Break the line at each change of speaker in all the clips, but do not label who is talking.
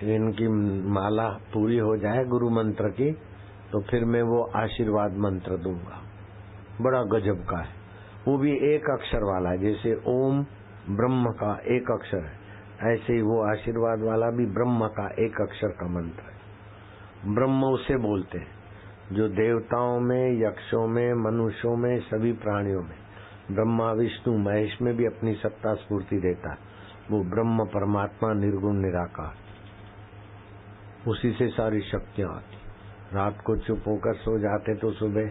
इनकी माला पूरी हो जाए गुरु मंत्र की तो फिर मैं वो आशीर्वाद मंत्र दूंगा। बड़ा गजब का है, वो भी एक अक्षर वाला है। जैसे ओम ब्रह्म का एक अक्षर है, ऐसे ही वो आशीर्वाद वाला भी ब्रह्म का एक अक्षर का मंत्र है। ब्रह्म उसे बोलते हैं जो देवताओं में, यक्षों में, मनुष्यों में, सभी प्राणियों में, ब्रह्मा विष्णु महेश में भी अपनी सत्ता स्फूर्ति देता है। वो ब्रह्म परमात्मा निर्गुण निराकार, उसी से सारी शक्तियां आती। रात को चुप होकर सो जाते तो सुबह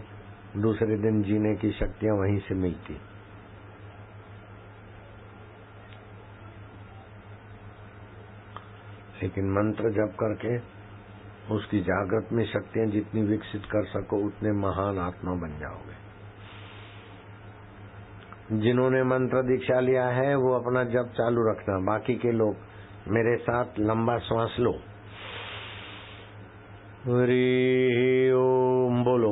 दूसरे दिन जीने की शक्तियां वहीं से मिलती। लेकिन मंत्र जप करके उसकी जागृत में शक्तियां जितनी विकसित कर सको उतने महान आत्मा बन जाओगे। जिन्होंने मंत्र दीक्षा लिया है वो अपना जप चालू रखना। बाकी के लोग मेरे साथ लंबा श्वास लो, हरि ओम बोलो।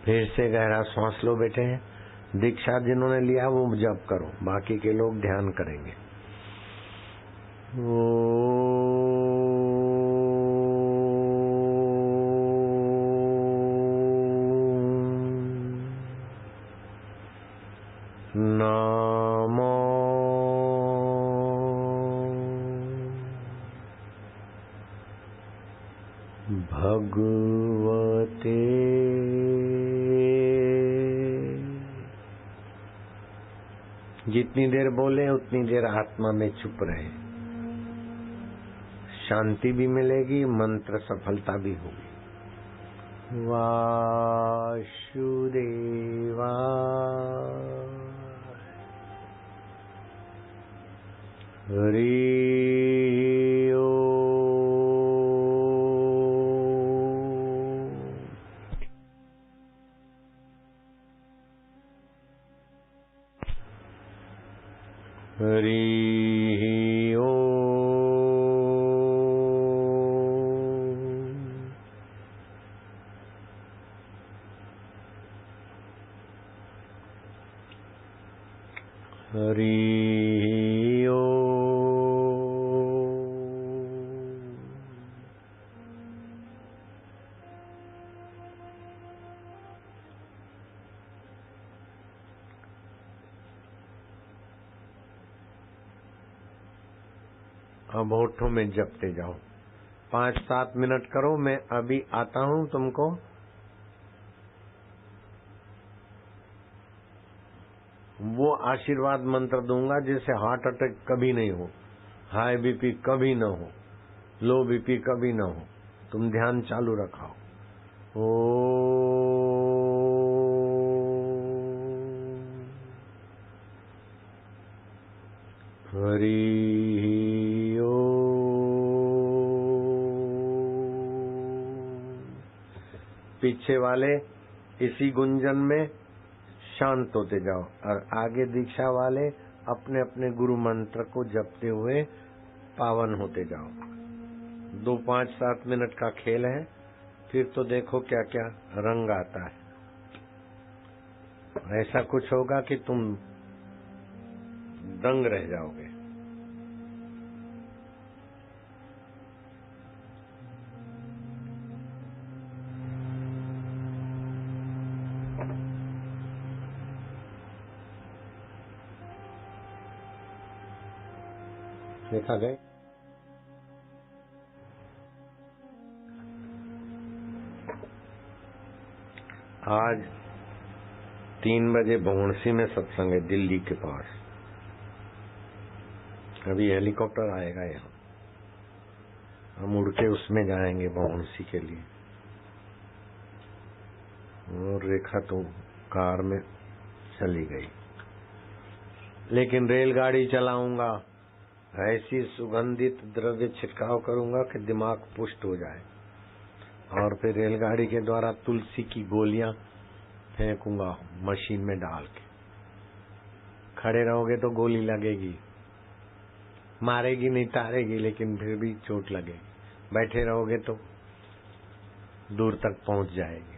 फिर से गहरा श्वास लो बेटे। दीक्षा जिन्होंने लिया वो जप करो, बाकी के लोग ध्यान करेंगे। नमो भगवते जितनी देर बोले उतनी देर आत्मा में चुप रहे, शांति भी मिलेगी, मंत्र सफलता भी होगी। वासुदेवा हरि हरि ओम। हरि ओम। अब होठों में जपते जाओ, 5-7 मिनट करो। मैं अभी आता हूं तुमको वो आशीर्वाद मंत्र दूंगा जिससे हार्ट अटैक कभी नहीं हो, हाई बीपी कभी न हो, लो बीपी कभी न हो। तुम ध्यान चालू रखाओ। ओ हरि पीछे वाले इसी गुंजन में शांत होते जाओ और आगे दीक्षा वाले अपने अपने गुरु मंत्र को जपते हुए पावन होते जाओ। 2, 5, 7 मिनट का खेल है, फिर तो देखो क्या क्या रंग आता है। ऐसा कुछ होगा कि तुम दंग रह जाओगे। देखा गए। आज 3 बजे भौंसी में सत्संग है, दिल्ली के पास। अभी हेलीकॉप्टर आएगा यहाँ, हम उड़ के उसमें जाएंगे भौंसी के लिए। और रेखा तो कार में चली गई, लेकिन रेलगाड़ी चलाऊंगा, ऐसी सुगंधित द्रव्य छिड़काव करूंगा कि दिमाग पुष्ट हो जाए। और फिर रेलगाड़ी के द्वारा तुलसी की गोलियां फेंकूंगा मशीन में डाल के। खड़े रहोगे तो गोली लगेगी, मारेगी नहीं, तारेगी, लेकिन फिर भी चोट लगेगी। बैठे रहोगे तो दूर तक पहुंच जाएगी।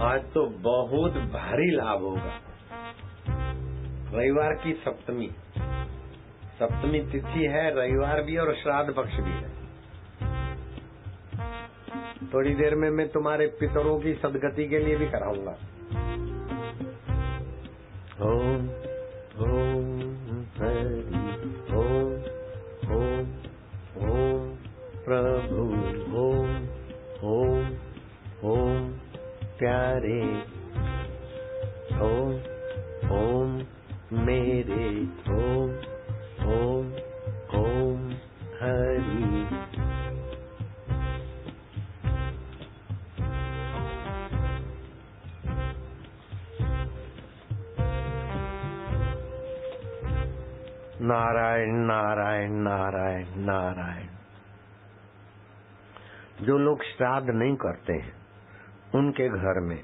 आज तो बहुत भारी लाभ होगा। रविवार की सप्तमी तिथि है, रविवार भी और श्राद्ध पक्ष भी है। थोड़ी देर में मैं तुम्हारे पितरों की सदगति के लिए भी कराऊंगा। ओम ओम हरि ओम ओम ओम प्रभु ओम ओम ओम प्यारे ओम ओम मेरे ओम ओम ओम हरि। नारायण नारायण नारायण नारायण। जो लोग श्राद्ध नहीं करते हैं उनके घर में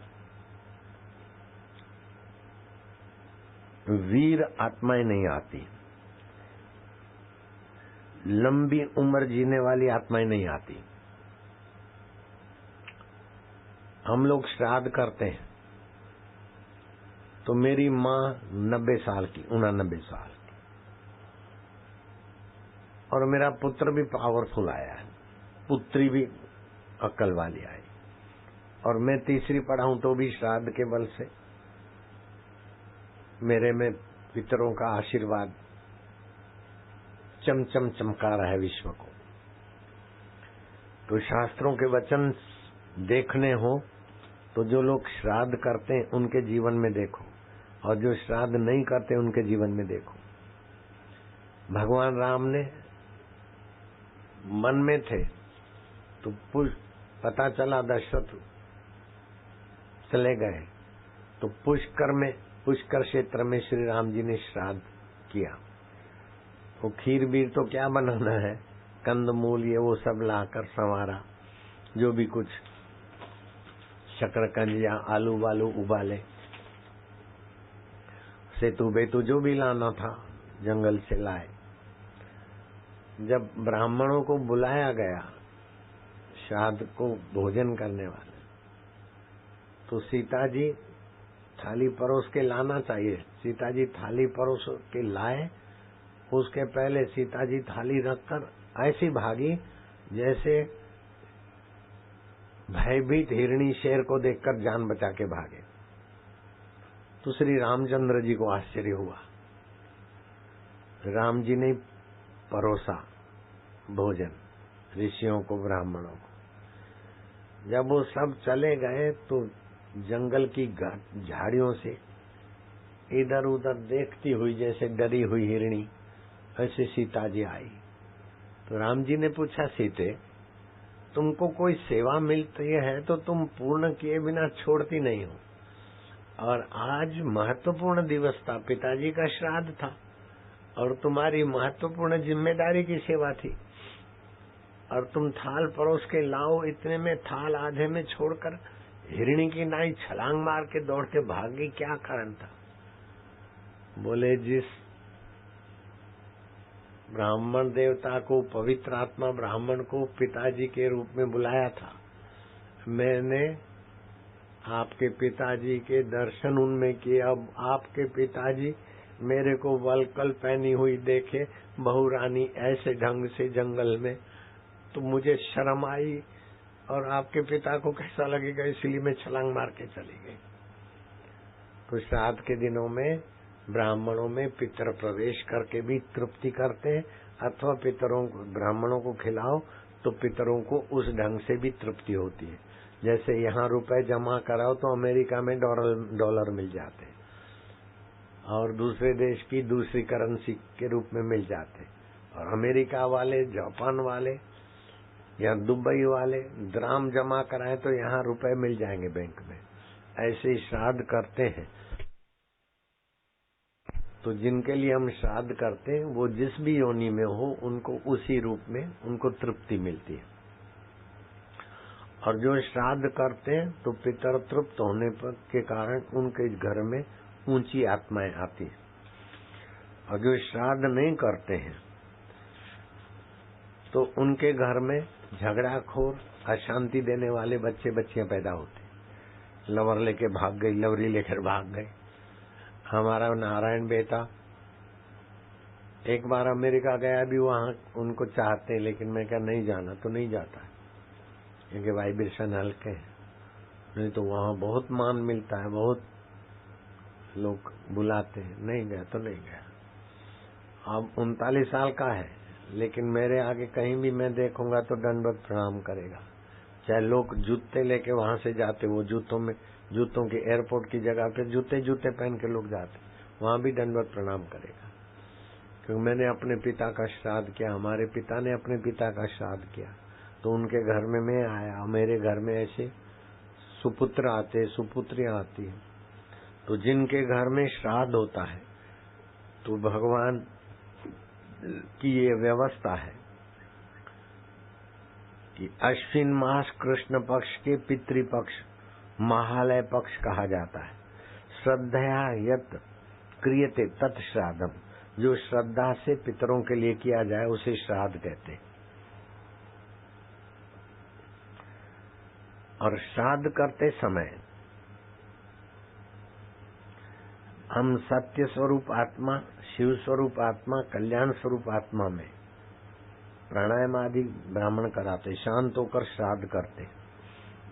वीर आत्माएं नहीं आती, लंबी उम्र जीने वाली आत्माएं नहीं आती। हम लोग श्राद्ध करते हैं तो मेरी माँ 90 साल की, 89 साल की, और मेरा पुत्र भी पावरफुल आया है, पुत्री भी अक्ल वाली आई, और मैं तीसरी पढ़ा हूं तो भी श्राद्ध के बल से मेरे में पितरों का आशीर्वाद चमचम चमका रहा है विश्व को। तो शास्त्रों के वचन देखने हो तो जो लोग श्राद्ध करते हैं उनके जीवन में देखो, और जो श्राद्ध नहीं करते उनके जीवन में देखो। भगवान राम ने मन में थे तो पता चला दशरथ चले गए तो पुष्कर क्षेत्र में श्री राम जी ने श्राद्ध किया। वो खीर बीर तो क्या बनाना है, कंदमूल ये वो सब लाकर संवारा, जो भी कुछ शकरकंद या आलू बालू उबाले, सेतु बेतु जो भी लाना था जंगल से लाए। जब ब्राह्मणों को बुलाया गया श्राद्ध को भोजन करने वाले, तो सीता जी थाली परोस के लाना चाहिए। सीता जी थाली परोस के लाए, उसके पहले सीता जी थाली रखकर ऐसी भागी जैसे भयभीत हिरणी शेर को देखकर जान बचा के भागे। तो श्री रामचंद्र जी को आश्चर्य हुआ। राम जी ने परोसा भोजन ऋषियों को, ब्राह्मणों को। जब वो सब चले गए तो जंगल की झाड़ियों से इधर उधर देखती हुई जैसे डरी हुई हिरणी, ऐसे सीता जी आई। तो राम जी ने पूछा, सीते तुमको कोई सेवा मिलती है तो तुम पूर्ण किए बिना छोड़ती नहीं हो, और आज महत्वपूर्ण दिवस था, पिताजी का श्राद्ध था और तुम्हारी महत्वपूर्ण जिम्मेदारी की सेवा थी, और तुम थाल परोस के लाओ, इतने में थाल आधे में छोड़कर हिरणी की नाई छलांग मार के दौड़ के भागी, क्या कारण था? बोले, जिस ब्राह्मण देवता को, पवित्र आत्मा ब्राह्मण को पिताजी के रूप में बुलाया था, मैंने आपके पिताजी के दर्शन उनमें किए। अब आपके पिताजी मेरे को वलकल पहनी हुई देखे, बहू रानी ऐसे ढंग से जंगल में, तो मुझे शर्म आई, और आपके पिता को कैसा लगेगा, इसलिए मैं छलांग मार के चली गई। तो श्राद्ध के दिनों में ब्राह्मणों में पितर प्रवेश करके भी तृप्ति करते हैं, अथवा पितरों को, ब्राह्मणों को खिलाओ तो पितरों को उस ढंग से भी तृप्ति होती है। जैसे यहाँ रुपए जमा कराओ तो अमेरिका में डॉलर मिल जाते हैं, और दूसरे देश की दूसरी करेंसी के रूप में मिल जाते, और अमेरिका वाले, जापान वाले या दुबई वाले द्राम जमा कराएं तो यहाँ रुपए मिल जाएंगे बैंक में। ऐसे ही श्राद्ध करते हैं, तो जिनके लिए हम श्राद्ध करते हैं वो जिस भी योनि में हो उनको उसी रूप में उनको तृप्ति मिलती है। और जो श्राद्ध करते हैं तो पितर तृप्त होने के कारण उनके घर में ऊंची आत्माएं आती है, और जो श्राद्ध नहीं करते हैं तो उनके घर में झगड़ाखोर, अशांति देने वाले बच्चे बच्चियां पैदा होते हैं। लवर लेके भाग गई, लवरी लेकर भाग गई। हमारा नारायण बेटा एक बार अमेरिका गया, भी वहां उनको चाहते, लेकिन मैं क्या नहीं जाना तो नहीं जाता, क्योंकि वाइब्रेशन हल्के हैं, नहीं तो वहां बहुत मान मिलता है, बहुत लोग बुलाते हैं। नहीं गया तो नहीं गया। अब 39 साल का है, लेकिन मेरे आगे कहीं भी मैं देखूंगा तो दंडवत प्रणाम करेगा। चाहे लोग जूते लेके वहां से जाते, वो जूतों की एयरपोर्ट की जगह पे जूते पहन के लोग जाते, वहां भी दंडवत प्रणाम करेगा। क्योंकि मैंने अपने पिता का श्राद्ध किया, हमारे पिता ने अपने पिता का श्राद्ध किया, तो उनके घर में मैं आया। मेरे घर में ऐसे सुपुत्र आते, सुपुत्रियां आती है, तो जिनके घर में श्राद्ध होता है तो भगवान की ये व्यवस्था है कि अश्विन मास कृष्ण पक्ष के पितृपक्ष महालय पक्ष कहा जाता है। श्रद्धया यत क्रियते तत् श्राद्धम, जो श्रद्धा से पितरों के लिए किया जाए उसे श्राद्ध कहते। और श्राद्ध करते समय हम सत्य स्वरूप आत्मा, शिव स्वरूप आत्मा, कल्याण स्वरूप आत्मा में प्राणायाम आदि ब्राह्मण कराते, शांत होकर श्राद्ध करते,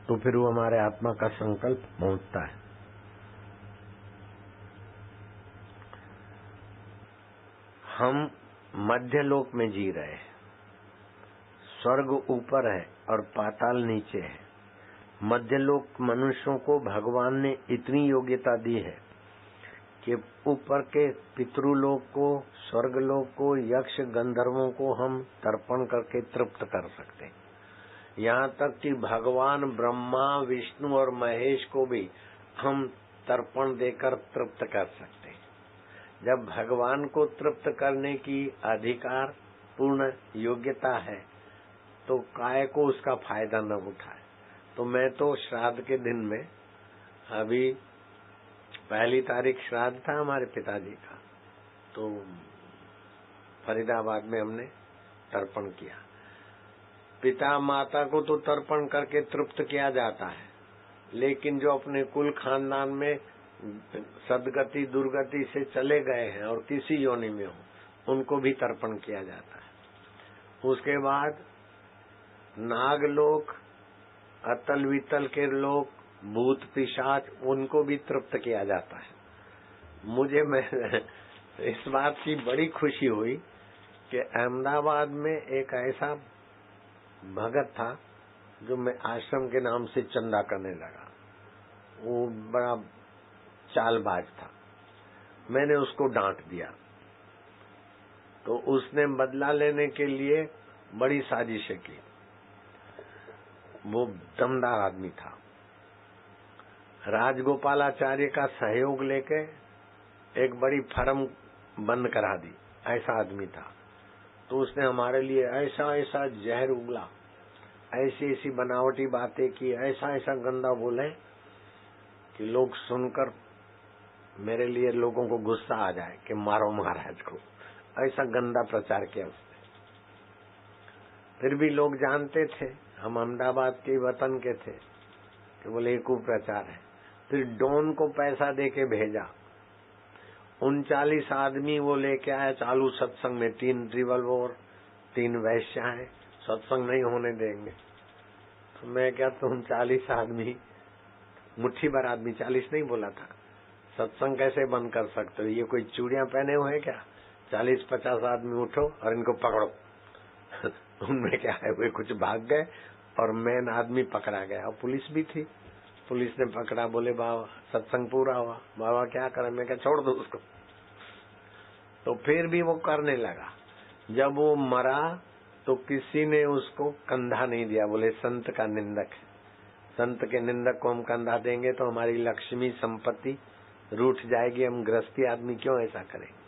तो फिर वो हमारे आत्मा का संकल्प पहुंचता है। हम मध्य लोक में जी रहे हैं, स्वर्ग ऊपर है और पाताल नीचे है। मध्य लोक मनुष्यों को भगवान ने इतनी योग्यता दी है कि ऊपर के पितृलोक को, स्वर्ग लोक को, यक्ष गंधर्वों को हम तर्पण करके तृप्त कर सकते हैं। यहाँ तक कि भगवान ब्रह्मा, विष्णु और महेश को भी हम तर्पण देकर तृप्त कर सकते हैं। जब भगवान को तृप्त करने की अधिकार पूर्ण योग्यता है तो काय को उसका फायदा न उठाए। तो मैं तो श्राद्ध के दिन में, अभी 1 तारीख श्राद्ध था हमारे पिताजी का, तो फरीदाबाद में हमने तर्पण किया। पिता माता को तो तर्पण करके तृप्त किया जाता है, लेकिन जो अपने कुल खानदान में सदगति दुर्गति से चले गए हैं और किसी योनि में हो, उनको भी तर्पण किया जाता है। उसके बाद नागलोक, अतल वितल के लोग, भूत पिशाच, उनको भी तृप्त किया जाता है। मुझे इस बात की बड़ी खुशी हुई कि अहमदाबाद में एक ऐसा भगत था जो मैं आश्रम के नाम से चंदा करने लगा। वो बड़ा चालबाज था। मैंने उसको डांट दिया, तो उसने बदला लेने के लिए बड़ी साजिशें की। वो दमदार आदमी था। राजगोपालाचार्य का सहयोग लेके एक बड़ी फर्म बंद करा दी, ऐसा आदमी था। तो उसने हमारे लिए ऐसा ऐसा जहर उगला, ऐसी ऐसी बनावटी बातें की, ऐसा ऐसा गंदा बोले कि लोग सुनकर मेरे लिए लोगों को गुस्सा आ जाए कि मारो महाराज को। ऐसा गंदा प्रचार किया उसने। फिर भी लोग जानते थे हम अहमदाबाद के वतन के थे कि बोले कुप्रचार है। फिर डॉन को पैसा देके भेजा, 39 आदमी वो लेके आया चालू सत्संग में, 3 रिवॉल्वर, 3 वैश्याएं, सत्संग नहीं होने देंगे। तो मैं क्या, तुम 40 आदमी, मुट्ठी भर आदमी, 40 नहीं बोला था, सत्संग कैसे बंद कर सकते हो? ये कोई चूड़ियां पहने हुए क्या? 40-50 आदमी उठो और इनको पकड़ो। उनमें क्या है, वे कुछ भाग गए और मेन आदमी पकड़ा गया और पुलिस भी थी। पुलिस ने पकड़ा, बोले बाबा सत्संग पूरा हुआ। बाबा क्या करें? मैं क्या, छोड़ दो उसको। तो फिर भी वो करने लगा। जब वो मरा तो किसी ने उसको कंधा नहीं दिया, बोले संत का निंदक है, संत के निंदक को हम कंधा देंगे तो हमारी लक्ष्मी संपत्ति रूठ जाएगी, हम गृहस्थी आदमी क्यों ऐसा करेंगे।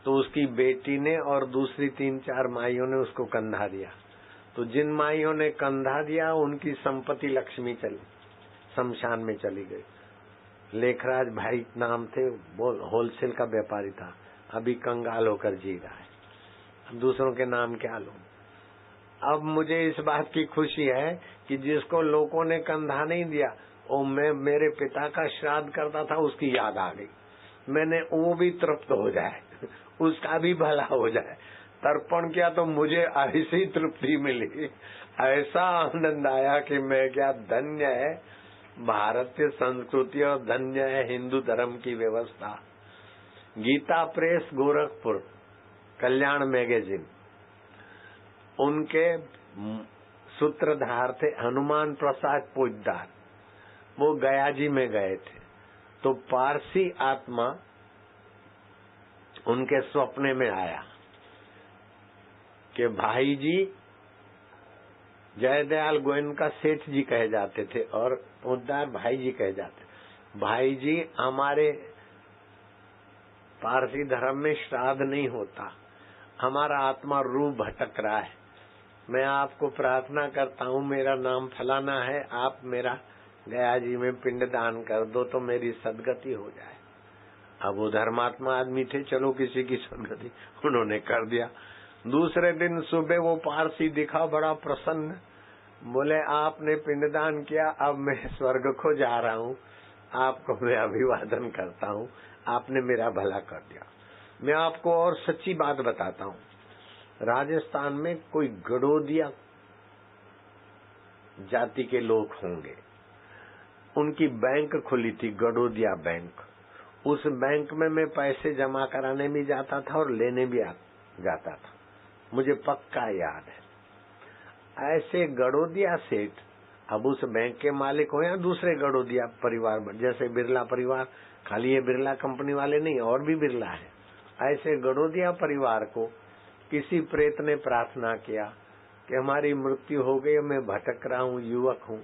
तो उसकी बेटी ने और दूसरी 3-4 माइयों ने उसको कंधा दिया। तो जिन माइयों ने कंधा दिया उनकी संपत्ति लक्ष्मी चली, शमशान में चली गई। लेखराज भाई नाम थे, होलसेल का व्यापारी था, अभी कंगाल होकर जी रहा है। अब दूसरों के नाम क्या लो। अब मुझे इस बात की खुशी है कि जिसको लोगों ने कंधा नहीं दिया और मैं मेरे पिता का श्राद्ध करता था, उसकी याद आ गई। मैंने वो भी तृप्त हो जाए, उसका भी भला हो जाए, तर्पण किया तो मुझे ऐसी तृप्ति मिली, ऐसा आनंद आया कि मैं क्या, धन्य है भारतीय संस्कृति और धन्य है हिंदू धर्म की व्यवस्था। गीता प्रेस गोरखपुर, कल्याण मैगजीन, उनके सूत्रधार थे हनुमान प्रसाद पोजदार। वो गया जी में गए थे तो पारसी आत्मा उनके स्वप्न में आया कि भाई जी, जयदयाल गोयनका सेठ जी कहे जाते थे और पोजदार भाई जी कहे जाते। भाई जी, हमारे पारसी धर्म में श्राद्ध नहीं होता, हमारा आत्मा रूह भटक रहा है, मैं आपको प्रार्थना करता हूँ, मेरा नाम फलाना है, आप मेरा गया जी में पिंड दान कर दो तो मेरी सदगति हो जाए। अब वो धर्मात्मा आदमी थे, चलो किसी की सदगति उन्होंने कर दिया। दूसरे दिन सुबह वो पारसी दिखा बड़ा प्रसन्न, बोले आपने पिंडदान किया, अब मैं स्वर्ग को जा रहा हूँ, आपको मैं अभिवादन करता हूँ, आपने मेरा भला कर दिया। मैं आपको और सच्ची बात बताता हूँ, राजस्थान में कोई गडोदिया जाति के लोग होंगे, उनकी बैंक खुली थी, गडोदिया बैंक। उस बैंक में मैं पैसे जमा कराने भी जाता था और लेने भी जाता था, मुझे पक्का याद है। ऐसे गडोदिया सेठ, अब उस बैंक के मालिक हो या दूसरे गडोदिया परिवार, जैसे बिरला परिवार, खाली ये बिरला कंपनी वाले नहीं, और भी बिरला है, ऐसे गडोदिया परिवार को किसी प्रेत ने प्रार्थना किया कि हमारी मृत्यु हो गई, मैं भटक रहा हूँ, युवक हूँ,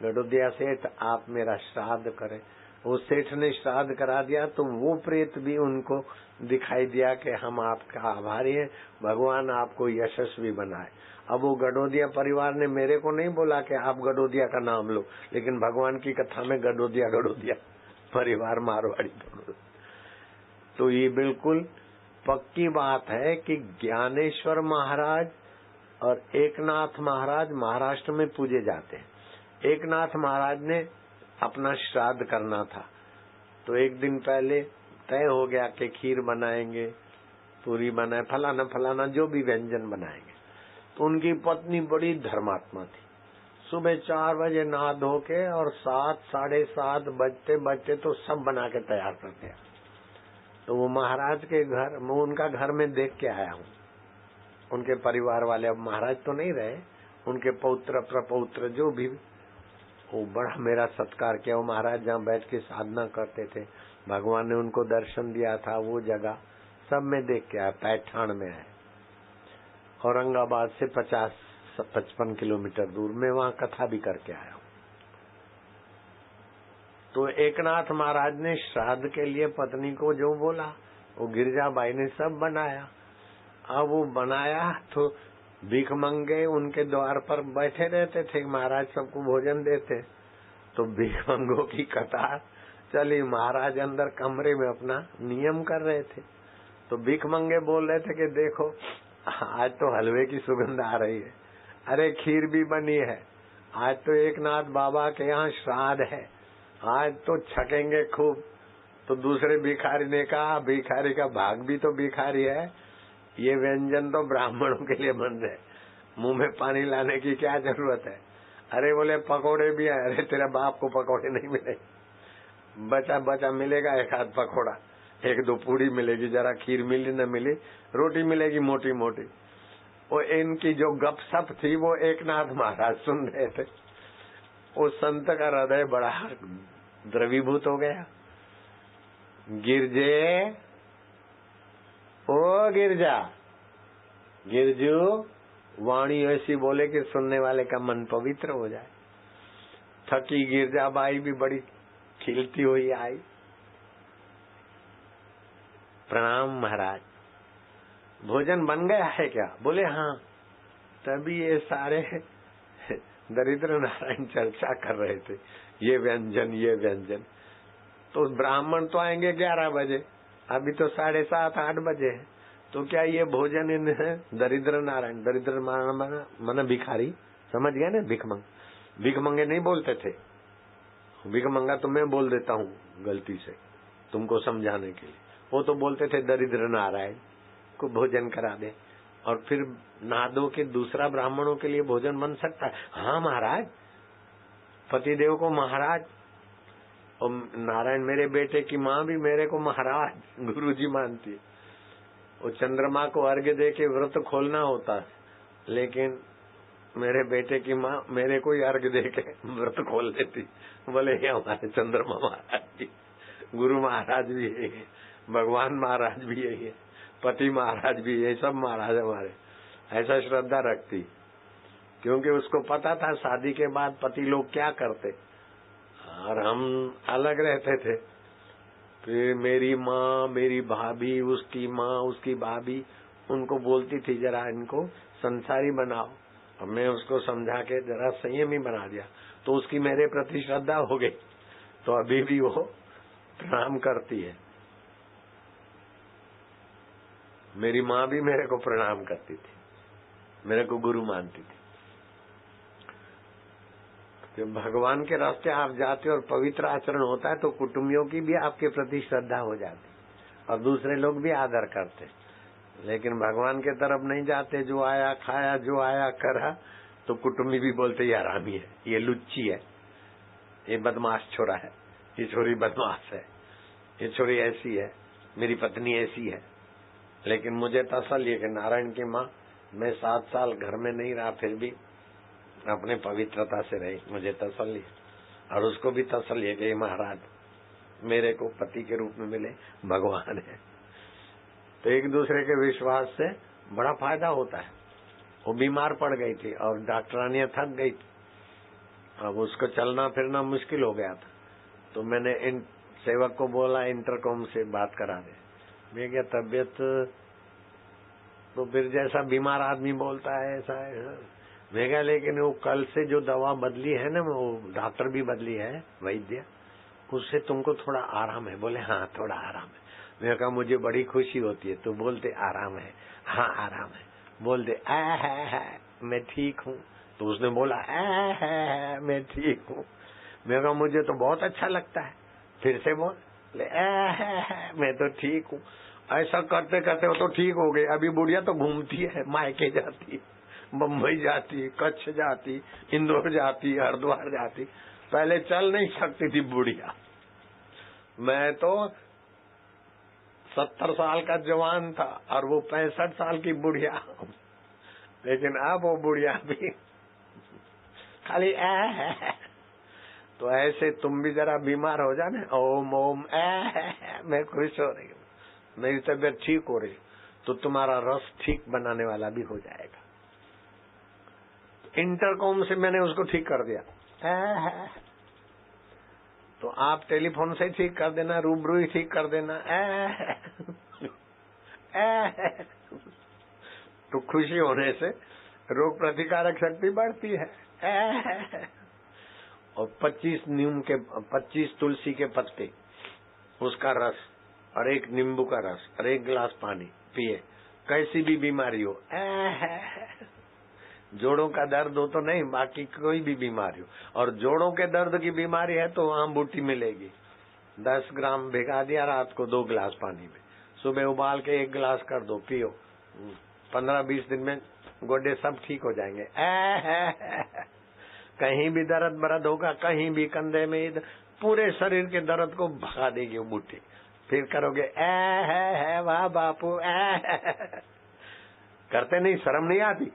गडोदिया सेठ आप मेरा श्राद्ध करें। वो सेठ ने श्राद्ध करा दिया तो वो प्रेत भी उनको दिखाई दिया कि हम आपका आभारी हैं, भगवान आपको यशस्वी बनाए। अब वो गडोदिया परिवार ने मेरे को नहीं बोला कि आप गडोदिया का नाम लो, लेकिन भगवान की कथा में गडोदिया परिवार मारवाड़ी। तो ये बिल्कुल पक्की बात है कि ज्ञानेश्वर महाराज और एकनाथ महाराज महाराष्ट्र में पूजे जाते हैं। एकनाथ महाराज ने अपना श्राद्ध करना था तो एक दिन पहले तय हो गया कि खीर बनाएंगे, पूरी बनाए, फलाना फलाना जो भी व्यंजन बनाएंगे। तो उनकी पत्नी बड़ी धर्मात्मा थी, सुबह 4 बजे नहा धो के और 7 साढ़े 7 बजते बजते तो सब बना के तैयार कर दिया। तो वो महाराज के घर, मैं उनका घर में देख के आया हूँ, उनके परिवार वाले, अब महाराज तो नहीं रहे, उनके पौत्र प्रपौत्र जो भी, वो बड़ा मेरा सत्कार किया। वो महाराज जहाँ बैठ के साधना करते थे, भगवान ने उनको दर्शन दिया था, वो जगह सब में देख के आया। पैठान में है, औरंगाबाद से 50-55 किलोमीटर दूर में, वहाँ कथा भी करके आया हूँ। तो एकनाथ महाराज ने श्राद्ध के लिए पत्नी को जो बोला, वो गिरजाबाई ने सब बनाया। अब वो बनाया तो भीख मंगे उनके द्वार पर बैठे रहते थे, महाराज सबको भोजन देते। तो भीख मंगों की कतार चली, महाराज अंदर कमरे में अपना नियम कर रहे थे। तो भीख मंगे बोल रहे थे कि देखो आज तो हलवे की सुगंध आ रही है, अरे खीर भी बनी है, आज तो एकनाथ बाबा के यहाँ श्राद्ध है, आज तो छकेंगे खूब। तो दूसरे भिखारी ने कहा, भिखारी का भाग भी तो भिखारी है, ये व्यंजन तो ब्राह्मणों के लिए बन रहे, मुंह में पानी लाने की क्या जरूरत है। अरे बोले पकोड़े भी है, अरे तेरा बाप को पकोड़े नहीं मिले, बचा बचा मिलेगा एक आध पकोड़ा, 1-2 पूड़ी मिलेगी, जरा खीर मिली न मिली, रोटी मिलेगी मोटी मोटी। वो इनकी जो गपशप थी वो एकनाथ महाराज सुन रहे थे। वो संत का हृदय बड़ा द्रवीभूत हो गया। गिरजे, ओ गिरजा, गिरजू, वाणी ऐसी बोले कि सुनने वाले का मन पवित्र हो जाए। थकी गिरजाबाई भी बड़ी खिलती हुई आई, प्रणाम महाराज, भोजन बन गया है क्या? बोले हाँ। तभी ये सारे दरिद्र नारायण चर्चा कर रहे थे, ये व्यंजन ये व्यंजन। तो ब्राह्मण तो आएंगे 11 बजे, अभी तो 7:30-8 बजे है। तो क्या ये भोजन इन दरिद्र नारायण, दरिद्र माना भिखारी, समझ गए ना, भिख मंगे नहीं बोलते थे, भिखमंगा तो मैं बोल देता हूँ गलती से तुमको समझाने के लिए। वो तो बोलते थे दरिद्र नारायण को भोजन करा दे, और फिर नादो के दूसरा ब्राह्मणों के लिए भोजन बन सकता है। हाँ महाराज, पतिदेव को महाराज, और नारायण मेरे बेटे की माँ भी मेरे को महाराज गुरुजी मानती है। वो चंद्रमा को अर्घ्य दे के व्रत खोलना होता है, लेकिन मेरे बेटे की माँ मेरे को ही अर्घ्य दे के व्रत खोल देती। बोले ये हमारे चंद्रमा महाराज जी, गुरु महाराज भी यही है, भगवान महाराज भी यही है, पति महाराज भी, ये सब महाराज हमारे। ऐसा श्रद्धा रखती, क्योंकि उसको पता था शादी के बाद पति लोग क्या करते, और हम अलग रहते थे। फिर मेरी माँ, मेरी भाभी, उसकी माँ, उसकी भाभी उनको बोलती थी जरा इनको संसारी बनाओ, और मैं उसको समझा के जरा संयमी बना दिया, तो उसकी मेरे प्रति श्रद्धा हो गई, तो अभी भी वो प्रणाम करती है। मेरी माँ भी मेरे को प्रणाम करती थी, मेरे को गुरु मानती थी। जब भगवान के रास्ते आप जाते और पवित्र आचरण होता है तो कुटुंबियों की भी आपके प्रति श्रद्धा हो जाती, और दूसरे लोग भी आदर करते। लेकिन भगवान के तरफ नहीं जाते, जो आया खाया, जो आया करा, तो कुटुंबी भी बोलते ये हरामी है, ये लुच्ची है, ये बदमाश छोरा है, ये छोरी बदमाश है, ये छोरी ऐसी है, मेरी पत्नी ऐसी है। लेकिन मुझे तसल्ली है कि नारायण की माँ, मैं 7 साल घर में नहीं रहा, फिर भी अपने पवित्रता से रही, मुझे तसल्ली। और उसको भी तसल्ली है कि महाराज मेरे को पति के रूप में मिले, भगवान है। तो एक दूसरे के विश्वास से बड़ा फायदा होता है। वो बीमार पड़ गई थी और डॉक्टरानियां थक गई थी, अब उसको चलना फिरना मुश्किल हो गया था, तो मैंने इन सेवक को बोला इंटरकॉम से बात करा दे। मैं क्या तबीयत, तो फिर जैसा बीमार आदमी बोलता है ऐसा है। मैं क्या, लेकिन वो कल से जो दवा बदली है ना, वो डॉक्टर भी बदली है, वैद्य, उससे तुमको थोड़ा आराम है। बोले हाँ थोड़ा आराम है। मैं कहा मुझे बड़ी खुशी होती है, तो बोलते आराम है, हाँ आराम है, बोल दे है मैं ठीक हूँ। तो उसने बोला है मैं ठीक हूँ। मैं कहा मुझे तो बहुत अच्छा लगता है, फिर से बोल ले मैं तो ठीक हूँ। ऐसा करते करते वो तो ठीक हो गई। अभी बुढ़िया तो घूमती है, मायके जाती, बम्बई जाती, कच्छ जाती, इंदौर जाती, हरिद्वार जाती। पहले चल नहीं सकती थी बुढ़िया। मैं तो 70 साल का जवान था और वो 65 साल की बुढ़िया, लेकिन अब वो बुढ़िया भी खाली तो ऐसे तुम भी जरा बीमार हो जाने, ओम ओम मैं खुश हो रही हूँ, मेरी तबीयत ठीक हो रही, तो तुम्हारा रस ठीक बनाने वाला भी हो जाएगा। इंटरकॉम से मैंने उसको ठीक कर दिया। तो आप टेलीफोन से ठीक कर देना, रूबरू ही ठीक कर देना। तो खुशी होने से रोग प्रतिकारक शक्ति बढ़ती है। और 25 तुलसी के पत्ते, उसका रस और 1 नींबू का रस और 1 गिलास पानी पिए, कैसी भी बीमारी हो, जोड़ों का दर्द हो तो नहीं, बाकी कोई भी बीमारी हो, और जोड़ों के दर्द की बीमारी है तो वहाँ बूटी मिलेगी। 10 ग्राम भिगा दिया, रात को 2 गिलास पानी में, सुबह उबाल के 1 गिलास कर दो, पियो। 15-20 दिन में गोडे सब ठीक हो जाएंगे। कहीं भी दर्द बरद होगा, कहीं भी कंधे में, पूरे शरीर के दर्द को भगा देगी वो बूटी। फिर करोगे वाह बापू, करते नहीं, शर्म नहीं आती?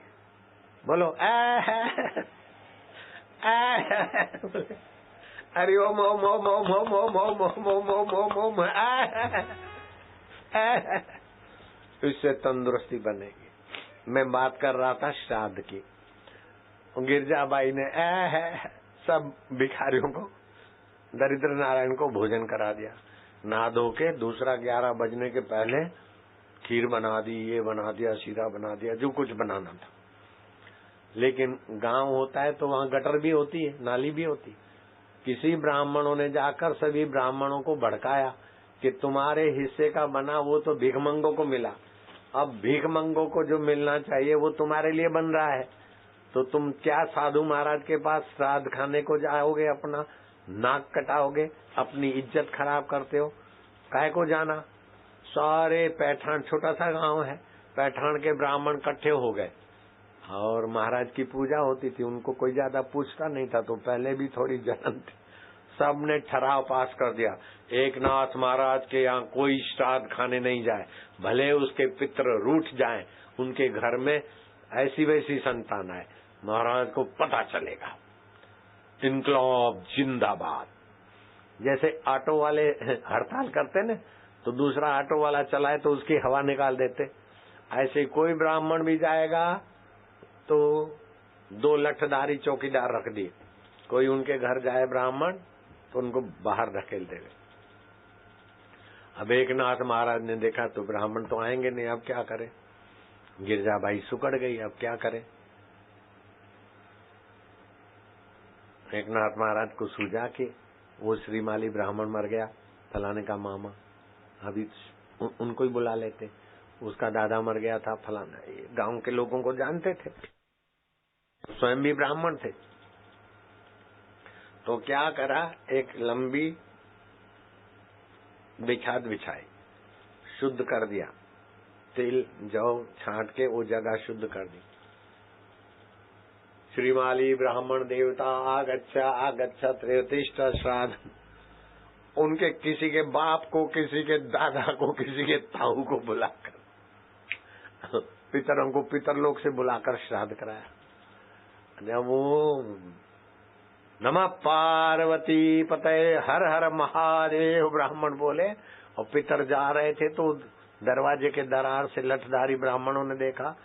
बोलो अरे ओम ओम ओम ओम ओम ओम ओम ओम ओम ओम ओम ओम। इससे तंदुरुस्ती बनेगी। मैं बात कर रहा था श्राद्ध की। गिरजाबाई ने सब भिखारियों को, दरिद्र नारायण को भोजन करा दिया। नहा धो के दूसरा 11 बजने के पहले खीर बना दी, ये बना दिया, शीरा बना दिया, जो कुछ बनाना था। लेकिन गांव होता है तो वहाँ गटर भी होती है, नाली भी होती। किसी ब्राह्मणों ने जाकर सभी ब्राह्मणों को भड़काया कि तुम्हारे हिस्से का बना वो तो भिखमंगों को मिला, अब भिखमंगों को जो मिलना चाहिए वो तुम्हारे लिए बन रहा है, तो तुम क्या साधु महाराज के पास श्राद्ध खाने को जाओगे अपना, नाक कटाओगे, अपनी इज्जत खराब करते हो। काहे को जाना? सारे पैठान, छोटा सा गांव है, पैठान के ब्राह्मण इकट्ठे हो गए और महाराज की पूजा होती थी। उनको कोई ज्यादा पूछता नहीं था, तो पहले भी थोड़ी जलन थी। सबने ठराव पास कर दिया, एकनाथ महाराज के यहाँ कोई श्राद्ध खाने नहीं जाए, भले उसके पितर रूठ जाएं, उनके घर में ऐसी वैसी संतान आए, महाराज को पता चलेगा। इनकलाब जिंदाबाद। जैसे ऑटो वाले हड़ताल करते न, तो दूसरा ऑटो वाला चलाए तो उसकी हवा निकाल देते, ऐसे कोई ब्राह्मण भी जाएगा तो 2 लठधारी चौकीदार रख दिए। कोई उनके घर जाए ब्राह्मण तो उनको बाहर धकेल देवे। अब एकनाथ महाराज ने देखा तो ब्राह्मण तो आएंगे नहीं, अब क्या करें? गिरजाबाई सुकड़ गई, अब क्या करें? एकनाथ महाराज को सूझा कि वो श्रीमाली ब्राह्मण मर गया, फलाने का मामा, अभी उनको ही बुला लेते। उसका दादा मर गया था, फलाना। गांव के लोगों को जानते थे, स्वयं भी ब्राह्मण थे। तो क्या करा, एक लंबी बिछाद बिछाई, शुद्ध कर दिया, तिल जौ छांट के वो जगह शुद्ध कर दी। श्रीमाली ब्राह्मण देवता आगच्छा आगच्छा त्रेतिष्ठ श्राद्ध। उनके किसी के बाप को, किसी के दादा को, किसी के ताऊ को बुलाकर, पितरों को पितरलोक से बुलाकर श्राद्ध कराया। वो नमः पार्वती पते हर हर महादेव ब्राह्मण बोले, और पितर जा रहे थे तो दरवाजे के दरार से लठधारी ब्राह्मणों ने देखा।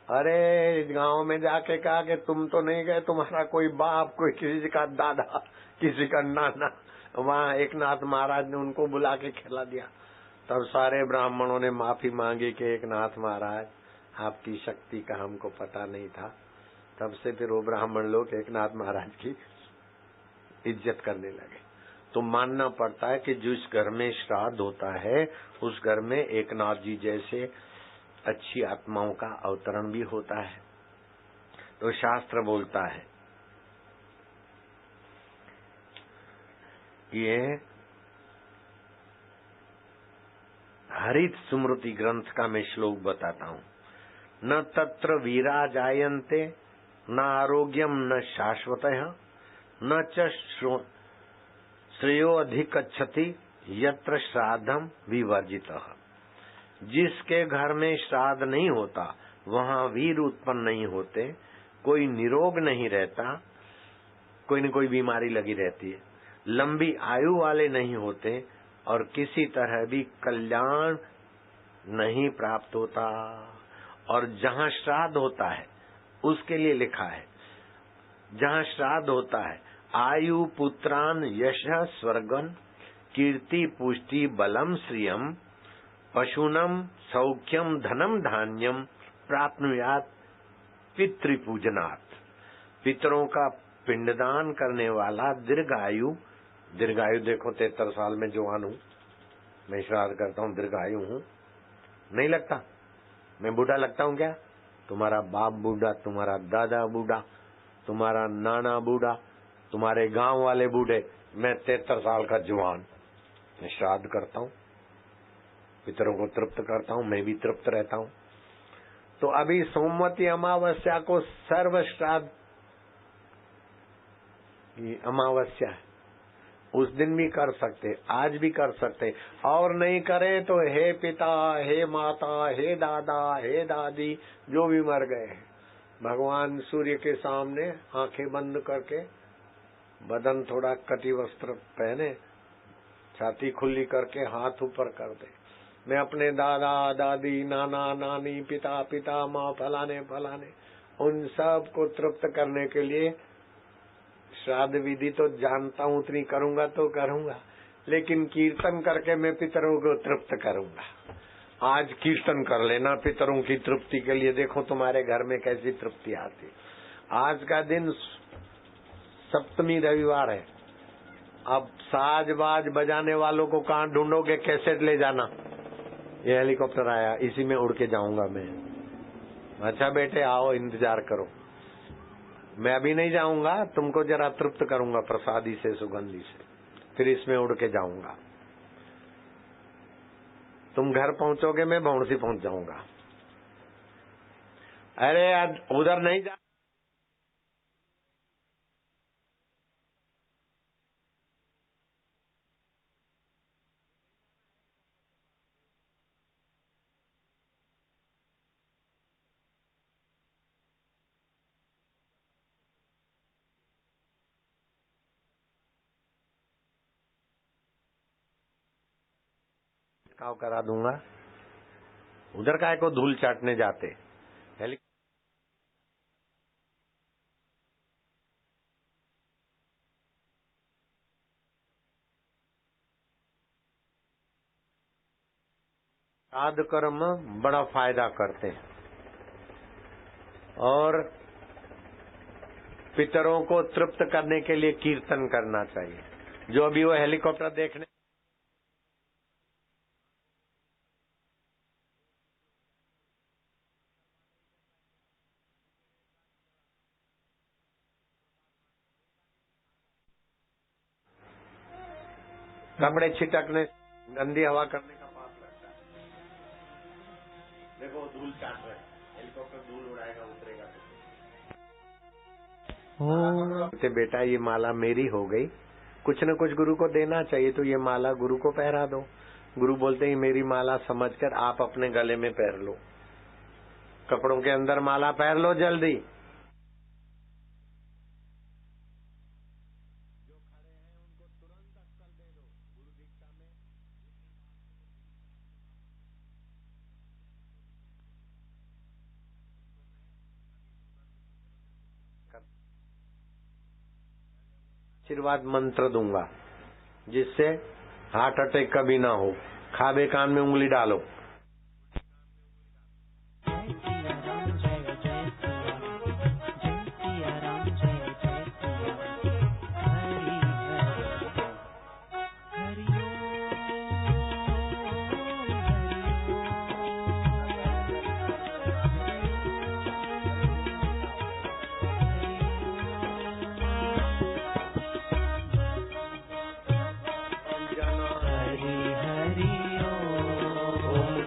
अरे गांव में जाके कहा कि तुम तो नहीं गए, तुम्हारा कोई बाप, कोई किसी का दादा, किसी का नाना। वहाँ एकनाथ महाराज ने उनको बुला के खिला दिया। तब सारे ब्राह्मणों ने माफी मांगी कि एकनाथ महाराज आपकी शक्ति का हमको पता नहीं था। तब से फिर वो ब्राह्मण लोग एकनाथ महाराज की इज्जत करने लगे। तो मानना पड़ता है कि जिस घर में श्राद्ध होता है उस घर में एकनाथ जी जैसे अच्छी आत्माओं का अवतरण भी होता है। तो शास्त्र बोलता है, ये हरित स्मृति ग्रंथ का मैं श्लोक बताता हूँ। न तत्र वीरा जायन्ते न आरोग्यम न शाश्वतः न च श्रेयो अधिकच्छति यत्र श्राद्धम विवर्जितः। जिसके घर में श्राद्ध नहीं होता वहाँ वीर उत्पन्न नहीं होते, कोई निरोग नहीं रहता, कोई न कोई बीमारी लगी रहती है, लंबी आयु वाले नहीं होते और किसी तरह भी कल्याण नहीं प्राप्त होता। और जहाँ श्राद्ध होता है उसके लिए लिखा है, जहाँ श्राद्ध होता है आयु पुत्रान यश स्वर्गन कीर्ति पुष्टि बलम श्रियम पशुनम सौख्यम धनम धान्यम प्राप्नुयात पितृपूजनात्। पितरों का पिंडदान करने वाला दीर्घायु, दीर्घायु देखो 73 साल में जवान हूँ, मैं श्राद्ध करता हूँ, दीर्घायु हूँ, नहीं लगता? मैं बूढ़ा लगता हूँ क्या? तुम्हारा बाप बूढ़ा, तुम्हारा दादा बूढ़ा, तुम्हारा नाना बूढ़ा, तुम्हारे गांव वाले बूढ़े, मैं 73 साल का जवान। मैं श्राद्ध करता हूँ, पितरों को तृप्त करता हूँ, मैं भी तृप्त रहता हूँ। तो अभी सोमवती अमावस्या को सर्व श्राद्ध की अमावस्या है, उस दिन भी कर सकते, आज भी कर सकते, और नहीं करे तो हे पिता, हे माता, हे दादा, हे दादी, जो भी मर गए हैं, भगवान सूर्य के सामने आंखें बंद करके, बदन थोड़ा कटी वस्त्र पहने, छाती खुली करके हाथ ऊपर कर दे। मैं अपने दादा दादी, नाना नानी, पिता पितामह, फलाने फलाने, उन सब को तृप्त करने के लिए श्राद्ध विधि तो जानता हूँ, उतनी करूंगा तो करूंगा, लेकिन कीर्तन करके मैं पितरों को तृप्त करूंगा। आज कीर्तन कर लेना पितरों की तृप्ति के लिए, देखो तुम्हारे घर में कैसी तृप्ति आती। आज का दिन सप्तमी रविवार है, अब साज बाज बजाने वालों को कहाँ ढूंढोगे? कैसेट ले जाना। ये हेलीकॉप्टर आया, इसी में उड़ के जाऊंगा मैं। अच्छा बेटे आओ, इंतजार करो। मैं अभी नहीं जाऊंगा, तुमको जरा तृप्त करूंगा प्रसादी से, सुगंधी से, फिर इसमें उड़ के जाऊंगा। तुम घर पहुंचोगे, मैं भौंसी पहुंच जाऊंगा। अरे उधर नहीं जा, काव करा दूंगा। उधर काय को धूल चाटने जाते। श्राद्ध कर्म बड़ा फायदा करते हैं और पितरों को तृप्त करने के लिए कीर्तन करना चाहिए। जो अभी वो हेलीकॉप्टर देखने कपड़े छिटकने, गंदी हवा करने का पाप लगता है। देखो धूल चाट रहे, हेलीकॉप्टर धूल उड़ाएगा, उतरेगा तो बेटा ये माला मेरी हो गई, कुछ न कुछ गुरु को देना चाहिए, तो ये माला गुरु को पहरा दो। गुरु बोलते हैं मेरी माला समझकर आप अपने गले में पहन लो, कपड़ों के अंदर माला पहन लो जल्दी। आशीर्वाद मंत्र दूंगा जिससे हार्ट अटैक कभी ना हो। खाबे कान में उंगली डालो।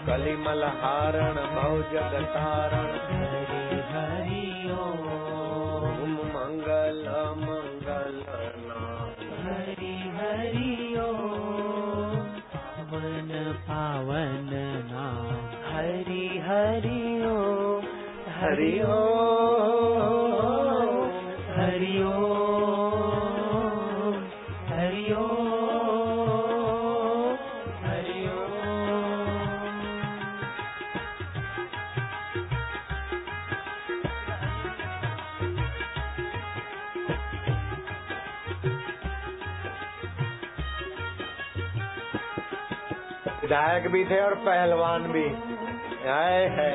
कलिमलहारण भव जगतारण हरि हरि ओम मंगल मंगल नाम हरि हरि ओम पावन पावन नाम हरि हरि ओम हरि ओम हरि ओम हरि ओम। विधायक भी थे और पहलवान भी आए हैं।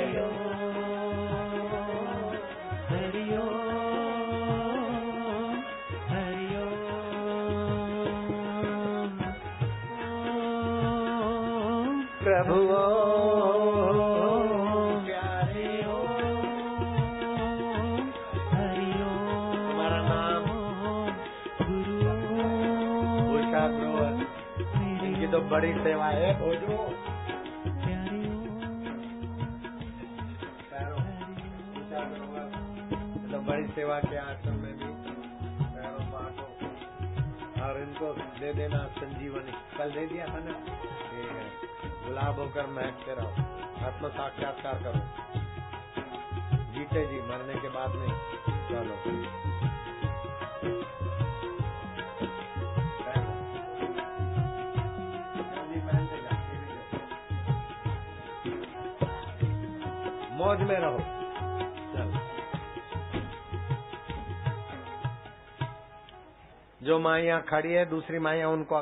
प्रभु प्यारे हो हरि ओम। हमारा नाम गुरु इनकी तो बड़ी सेवा है। भोजो तो बड़ी सेवा के आश्रम में भी पैरों बांटो और इनको दे देना संजीवनी। कल दे दिया था ना, ठीक है। गुलाब होकर महकते रहो, आत्म साक्षात्कार करो, जीते जी, मरने के बाद नहीं। चलो मौज में रहो। चलो जो माइया खड़ी है, दूसरी माइया उनको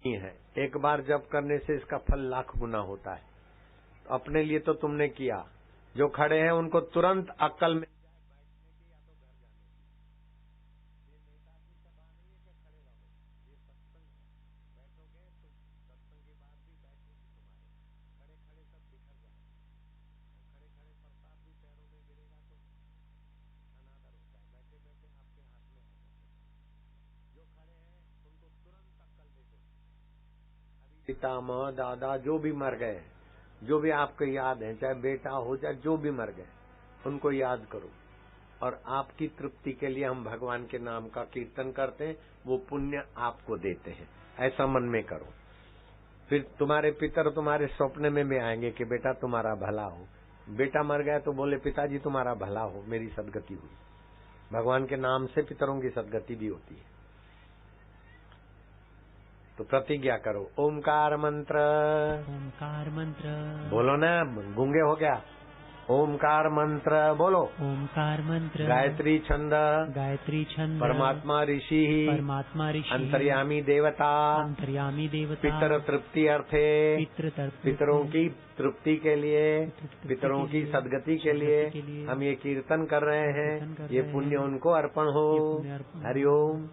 है। एक बार जप करने से इसका फल लाख गुना होता है। अपने लिए तो तुमने किया, जो खड़े हैं उनको तुरंत अक्ल में पितामह दादा जो भी मर गए, जो भी आपको याद है, चाहे बेटा हो चाहे जो भी मर गए, उनको याद करो और आपकी तृप्ति के लिए हम भगवान के नाम का कीर्तन करते हैं, वो पुण्य आपको देते हैं। ऐसा मन में करो। फिर तुम्हारे पितर तुम्हारे स्वप्न में भी आएंगे कि बेटा तुम्हारा भला हो। बेटा मर गया तो बोले पिताजी तुम्हारा भला हो, मेरी सदगति हुई। भगवान के नाम से पितरों की सदगति भी होती है। तो प्रतिज्ञा करो, ओमकार मंत्र।
ओमकार मंत्र
बोलो ना, गूंगे हो गया। ओमकार मंत्र बोलो।
ओमकार मंत्र।
गायत्री छंद।
गायत्री छंद। परमात्मा ऋषि।
अंतर्यामी देवता।
अंतर्यामी देवता।
पितर तृप्ति अर्थे। पितरों की तृप्ति के लिए, पितरों की सदगति के लिए हम ये कीर्तन कर रहे हैं। ये पुण्य उनको अर्पण हो। हरिओम।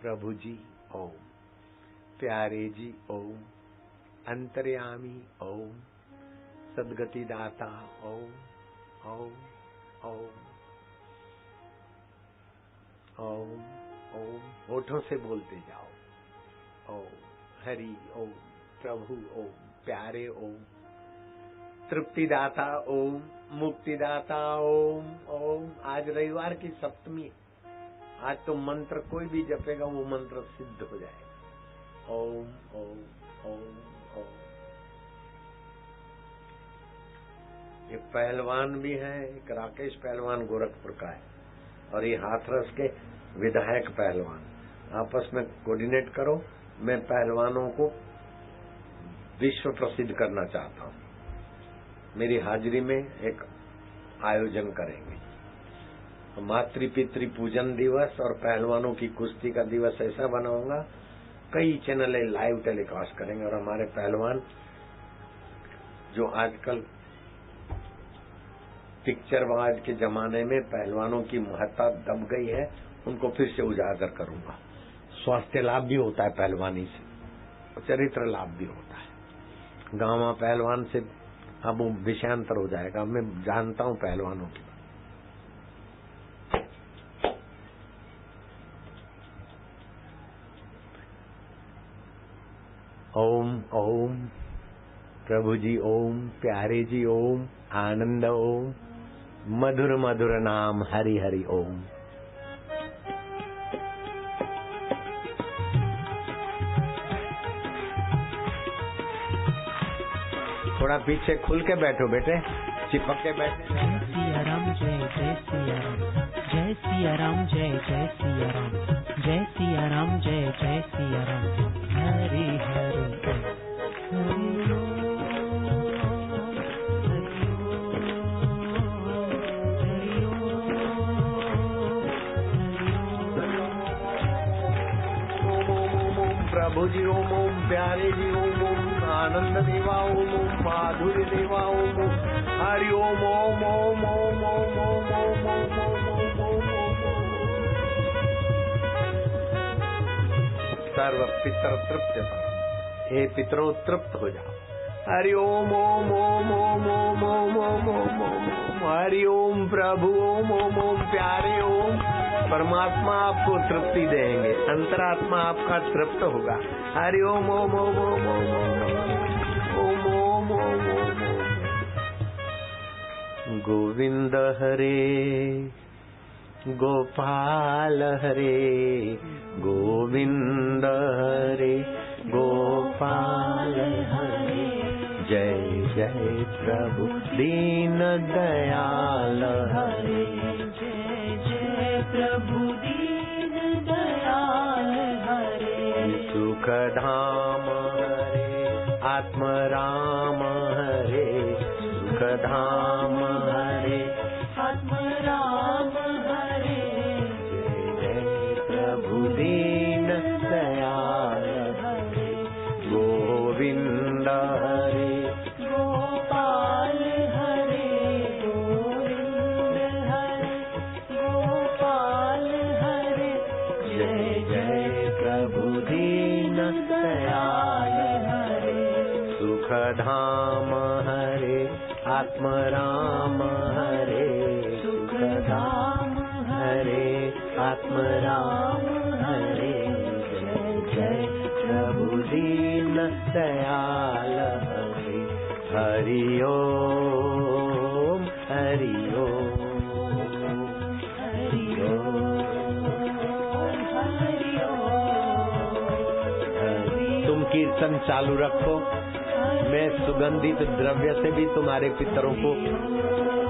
प्रभु जी ओम, प्यारे जी ओम, अंतर्यामी ओम, सदगति दाता ओम ओम ओम ओम ओम। होठों से बोलते जाओ। ओम हरि ओम, प्रभु ओम, प्यारे ओम, तृप्तिदाता ओम, मुक्तिदाता ओम ओम। आज रविवार की सप्तमी, आज तो मंत्र कोई भी जपेगा वो मंत्र सिद्ध हो जाएगा। ओम ओम ओम ओम। ये पहलवान भी है, एक राकेश पहलवान गोरखपुर का है, और ये हाथरस के विधायक पहलवान। आपस में कोऑर्डिनेट करो, मैं पहलवानों को विश्व प्रसिद्ध करना चाहता हूँ। मेरी हाजिरी में एक आयोजन करेंगे। मातृ पितृ पूजन दिवस और पहलवानों की कुश्ती का दिवस ऐसा बनाऊंगा, कई चैनल लाइव टेलीकास्ट करेंगे। और हमारे पहलवान जो आजकल पिक्चरवाद के जमाने में पहलवानों की महत्ता दब गई है, उनको फिर से उजागर करूंगा। स्वास्थ्य लाभ भी होता है पहलवानी से, चरित्र लाभ भी होता है। गांव पहलवान से अब विषयांतर हो जाएगा। मैं जानता हूं पहलवानों की। ओम ओम, प्रभु जी ओम, प्यारे जी ओम, आनंद ओम, मधुर मधुर नाम हरि हरि ओम। थोड़ा पीछे खुल के बैठो बेटे, चिपक के बैठे।
जय सिया राम, जय जय सिया राम, जय सिया राम, जय जय सिया राम, जय सिया राम, जय जय सिया राम। हरि हरि
प्रभु जी ओम ओम, प्यारे जी ओम ओम, आनंद देवा ओम ओम, माधुर्य देवा ओम ओम, हरि ओम ओम ओम ओम ओम ओम ओम ओम ओम ओम ओम। सर्व पितर तृप्त करो, हे पितरों तृप्त हो जाओ। हरि ओम ओम ओम ओम ओम ओम ओम ओम ओम। हरि ओम प्रभु ओम ओम ओम, प्यारे ओम। परमात्मा आपको तृप्ति देंगे, अंतरात्मा आपका तृप्त होगा। हरि ओम ओम ओम ओम ओम ओम ओम ओम ओम। गोविंद हरे गोपाल हरे, गोविंद हरे गोपाल हरे। जय जय प्रभु दीन दयाल हरे,
जय जय प्रभु दीन दयाल हरे।
सुख धाम हरे, आत्म राम हरे, सुख धाम हरे,
आत्म राम हरे।
जय जय प्रभु दीन दयाल हरे, गोविंद हरे
गोपाल हरे, गोविंद हरे गोपाल हरे।
जय जय प्रभु दीन दयाल हरे, सुख धाम हरे, आत्म राम हरे, सुख सुखधाम हरे आत्मराम हरे। जय जय प्रभु दीन दयाल हरे। हरि ओम हरि ओम हरि ओम। तुम कीर्तन चालू रखो, मैं सुगंधित द्रव्य से भी तुम्हारे पितरों को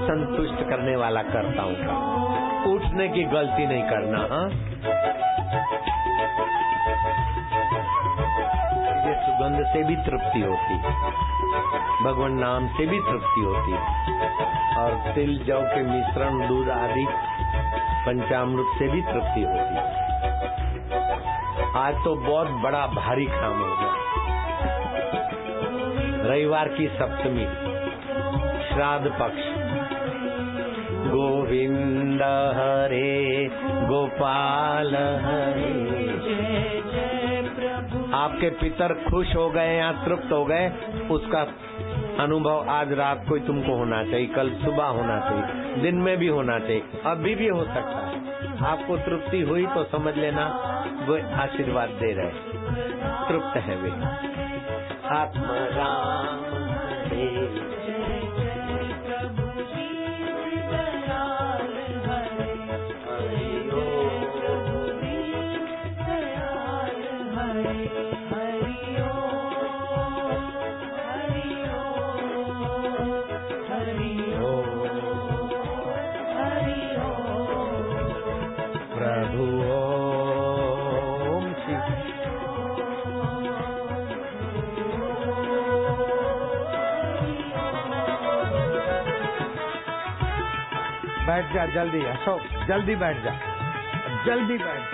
संतुष्ट करने वाला करता हूँ। उठने की गलती नहीं करना। हाँ, ये सुगंध से भी तृप्ति होती, भगवान नाम से भी तृप्ति होती, और तिल जौ के मिश्रण दूध आदि पंचामृत से भी तृप्ति होती। आज तो बहुत बड़ा भारी काम हो गया। रविवार की सप्तमी, श्राद्ध पक्ष। गोविंद हरे गोपाल हरे।
जय जय प्रभु।
आपके पितर खुश हो गए या तृप्त हो गए, उसका अनुभव आज रात को ही तुमको होना चाहिए, कल सुबह होना चाहिए, दिन में भी होना चाहिए, अभी भी हो सकता है। आपको तृप्ति हुई तो समझ लेना वो आशीर्वाद दे रहे, तृप्त है वे। आत्मराम हरे।
जय जय प्रभु दीन दयाल हरे।
हरि ओम
प्रभु दीन दयाल हरे। हरि ओम हरि ओम हरि ओम हरि ओम।
प्रभु ओम शिव। बैठ जा जल्दी, अशोक जल्दी बैठ जा, जल्दी बैठ जा।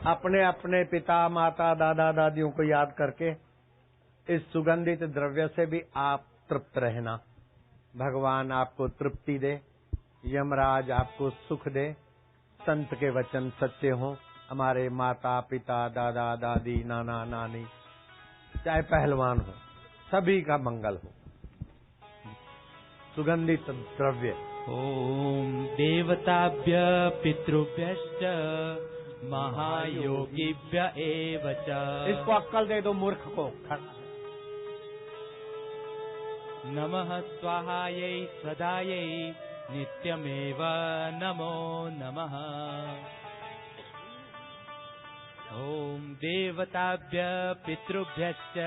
अपने अपने पिता माता दादा दादियों को याद करके इस सुगंधित द्रव्य से भी आप तृप्त रहना। भगवान आपको तृप्ति दे, यमराज आपको सुख दे, संत के वचन सच्चे हों, हमारे माता पिता दादा दादी नाना नानी चाहे पहलवान हो, सभी का मंगल हो। सुगंधित द्रव्य।
ओम देवताभ्य पितृभ्यश्च महायोगिभ्य एव च।
इसको अक्कल दे दो मूर्ख को।
नमः स्वाहायै स्वधायै नित्यमेव नमो नमः। ओम देवताभ्य पितृभ्यश्च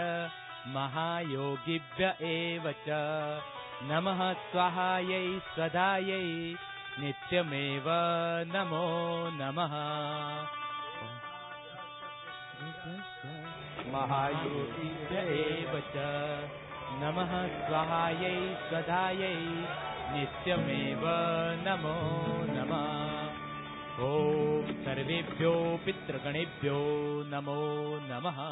महायोगिभ्य एव च नमः स्वाहायै स्वधायै नित्यमेव नमो नमः। महायोगिभ्य एव च नमः स्वाहायै स्वधायै नित्यमेव नमो नमः। ओम सर्वेभ्यो पितृगणेभ्यो नमो नमः।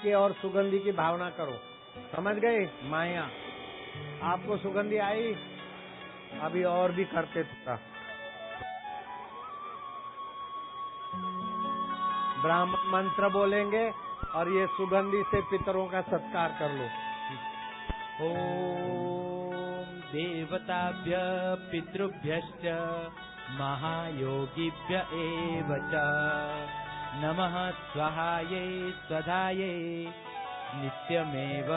की और सुगंधी की भावना करो। समझ गए? माया आपको सुगंधी आई, अभी और भी करते थोड़ा। ब्राह्मण मंत्र बोलेंगे और ये सुगंधी से पितरों का सत्कार कर लो।
ओम देवताभ्य पितृभ्यश्च महायोगिभ्य एव च नमः स्वाहायै स्वधायै नित्यमेव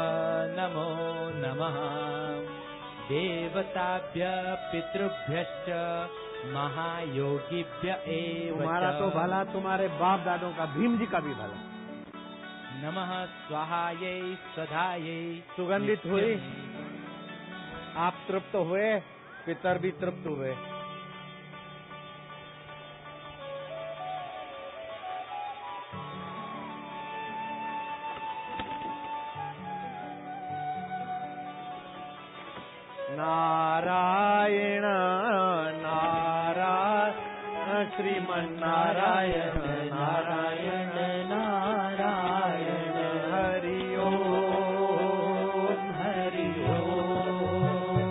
नमो नमः। देवताभ्य पितृभ्यश्च महायोगिभ्य एव च।
तुम्हारा तो भला, तुम्हारे बाप दादों का, भीम जी का भी भला।
नमः स्वाहायै स्वधायै।
सुगंधित हुई, आप तृप्त हुए, पितर भी तृप्त हुए। नारायण नारायण श्रीमन्नारायण नारायण नारायण हरि ओम हरि ओम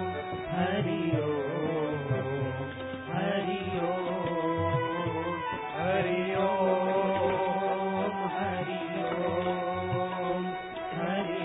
हरि ओम हरि ओम हरि ओम हरि ओम हरि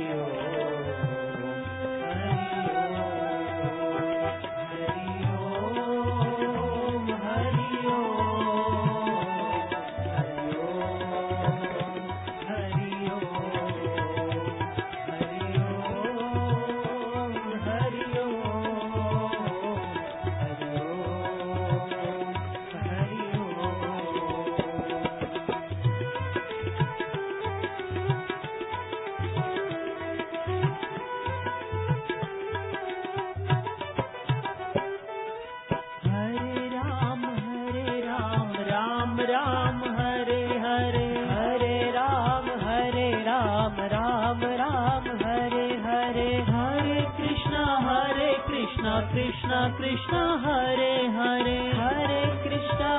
कृष्णा कृष्णा हरे हरे हरे कृष्णा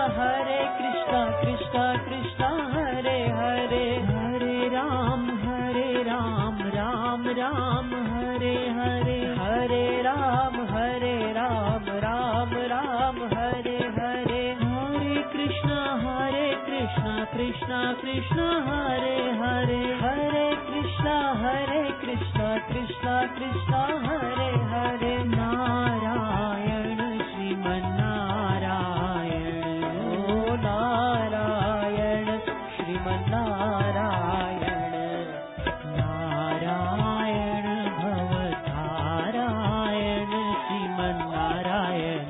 कृष्णा कृष्णा हरे हरे हरे राम राम राम हरे हरे हरे राम राम राम हरे हरे हरे कृष्णा कृष्णा कृष्णा हरे हरे हरे कृष्णा कृष्णा कृष्णा हरे हरे नारायण श्रीमन्नारायण ओ नारायण श्रीमन्नारायण नारायण भवतारायण श्रीमन्नारायण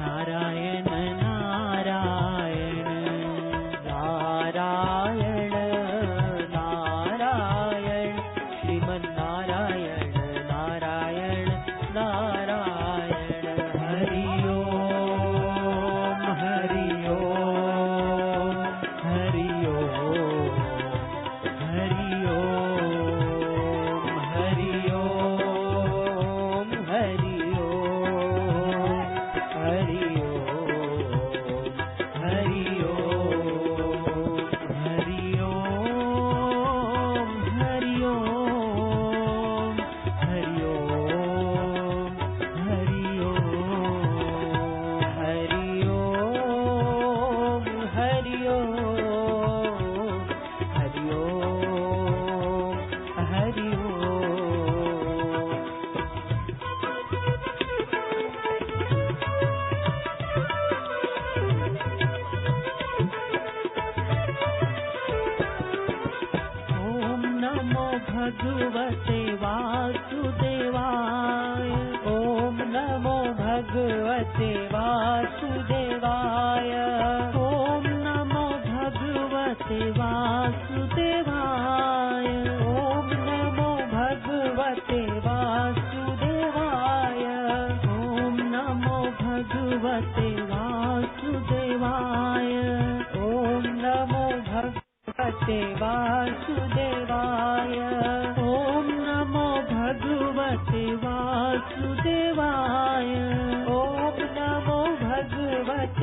नारायण नारायण नारायण नारायण श्रीमन्नारायण नारायण नारायण हरि ओम हरि ओम हरि ओम हरि ओम हरि ओम हरि ओम हरि ओम हरि ओम हरि ओम हरि ओम हरि ओम हरि ओम हरि ओम हरि ओम हरि ओम हरि ओम। ओम नमो भगवते वासुदेवाय ओम नमो भगवते वासुदेवाय ओम नमो भगवते वासुदेवाय ओम नमो भगवते वासुदेवाय ओम नमो भगवते वासुदेवाय ओम नमो भगवते वासुदेवाय ओम नमो भगवते वासुदेवाय ओम नमो भगवते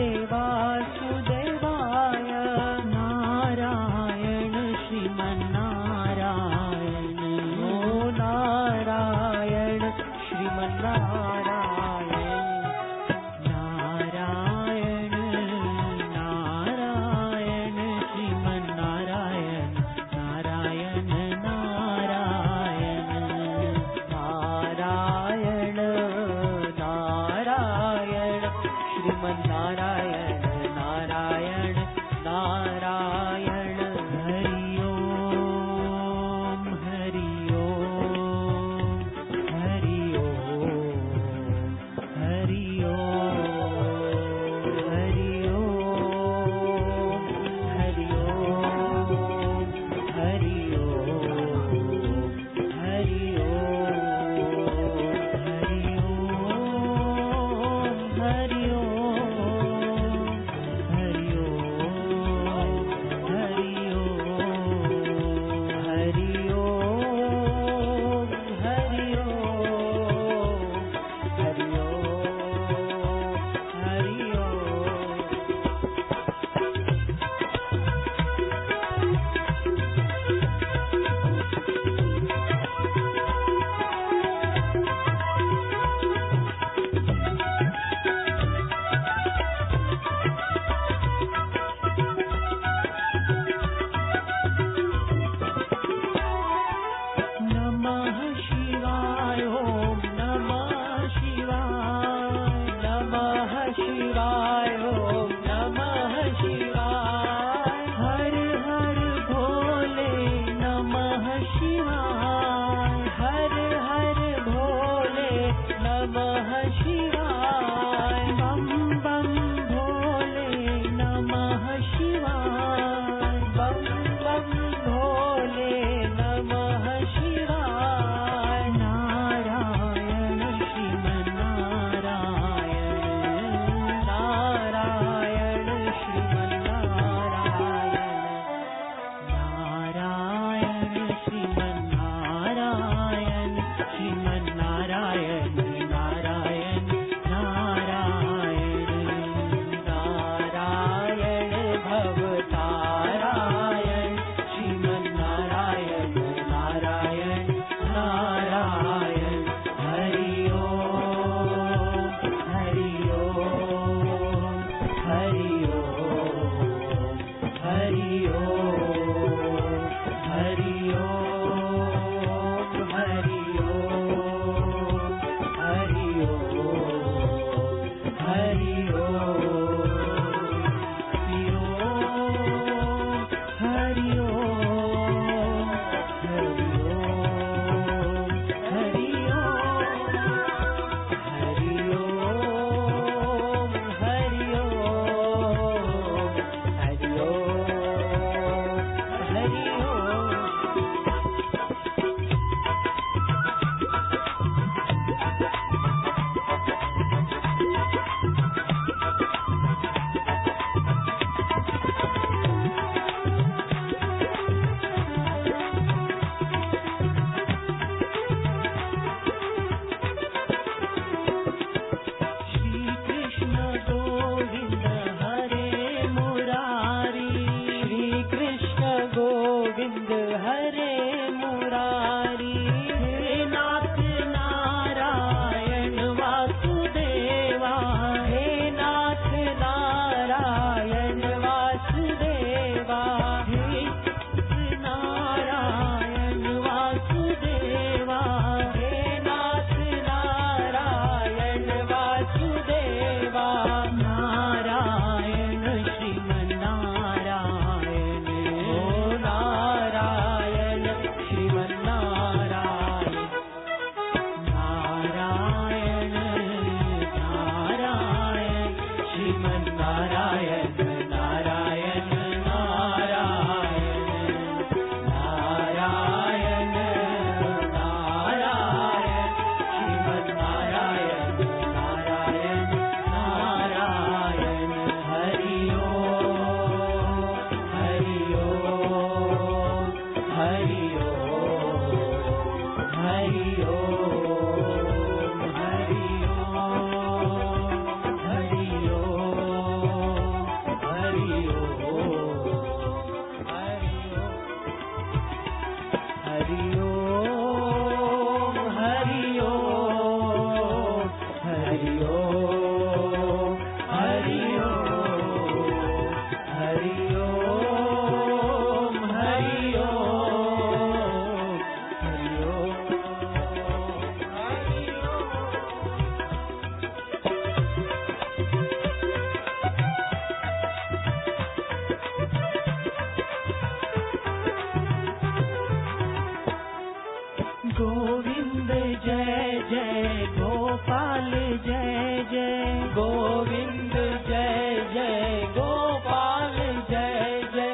जय गोविंद जय जय गोपाल जय जय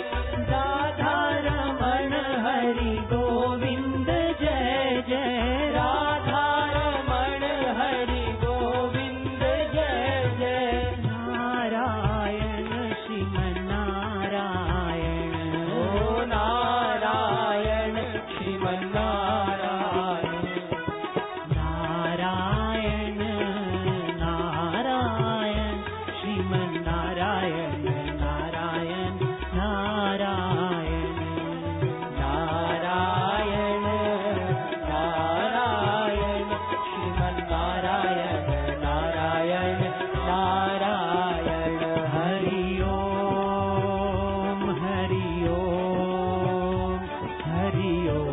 राधा रमण हरि गोविंद जय जय राधा रमण हरि गोविंद जय जय नारायण श्रीमन्नारायण ओ नारायण श्रीमन्नारायण नारायण नारायण श्रीमन्नारायण नारायण नारायण नारायण नारायण श्रीमन्नारायण नारायण नारायण हरि ओम हरि ओम हरि ओम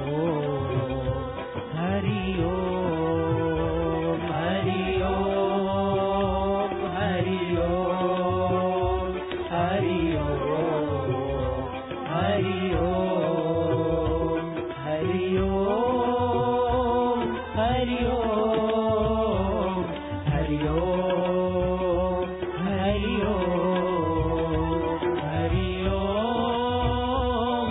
हरि ओम हरि ओम हरि ओम हरि ओम हरि ओम हरि ओम हरि ओम हरि ओम हरि ओम हरि ओम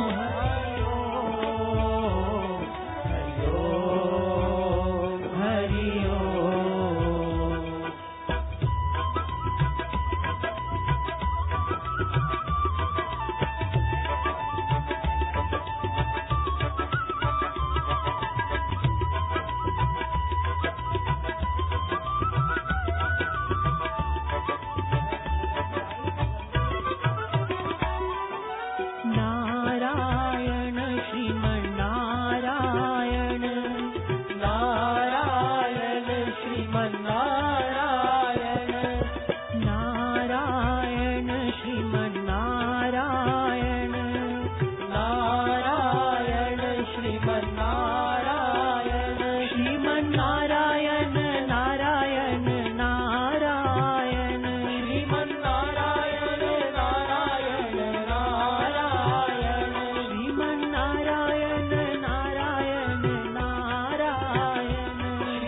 हरि ओम हरि ओम नारायण श्रीमन्नारायण नारायण श्रीमन्नारायण नारायण श्रीमन्नारायण नारायण श्रीमन्नारायण श्रीमन्नारायण नारायण नारायण श्रीमन्नारायण नारायण नारायण श्रीमन्नारायण नारायण नारायण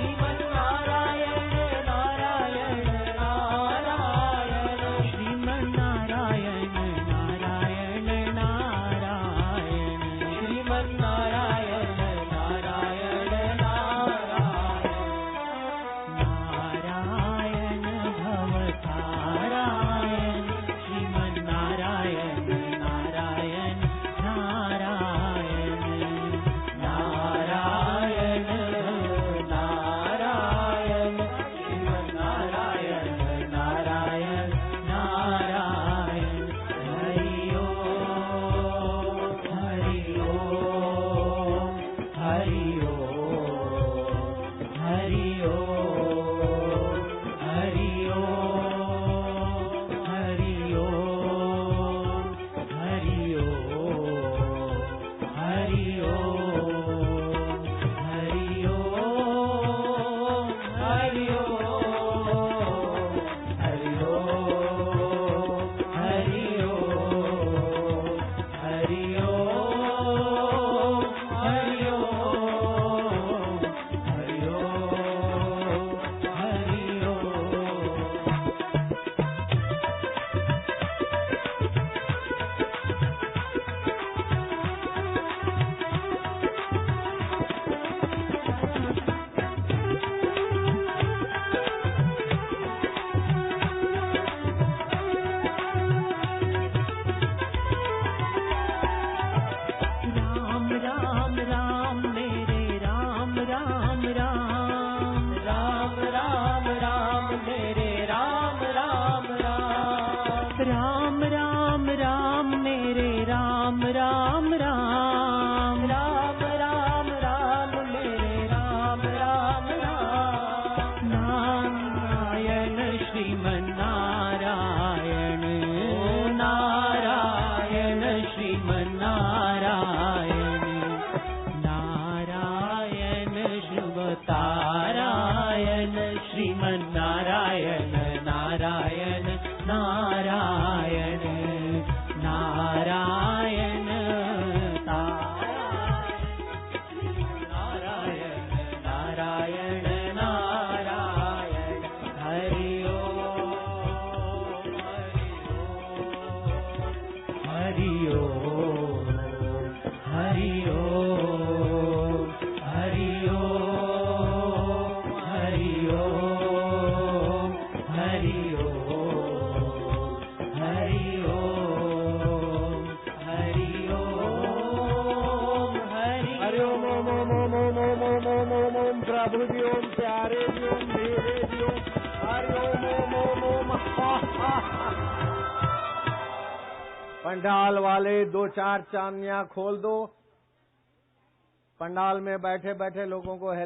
श्रीमन्नारायण नारायण नारायण श्रीमन्नारायण नारायण नारायण श्रीमन्नारायण नारायण नारायण भवतारायण श्रीमन्नारायण नारायण नारायण नारायण नारायण श्रीमन्नारायण नारायण नारायण हरि ओम हरि ओम हरि ओम हरि ओम हरि ओम हरि ओम हरि ओम हरि ओम हरि ओम हरि ओम हरि ओम हरि ओम हरि ओम हरि ओम हरि ओम हरि ओम राम राम राम मेरे राम राम राम राम राम राम मेरे राम राम राम राम राम राम मेरे राम राम राम राम राम राम मेरे राम राम राम नारायण श्रीमन्नारायण नारायण श्रीमन्नारायण नारायण शुभतारायण श्रीमन्नारायण नारायण नारायण नारायण नारायण नारायण नारायण हरि ओम
पंडाल वाले 2-4 चांदनियां खोल दो, पंडाल में बैठे बैठे लोगों को हेल्प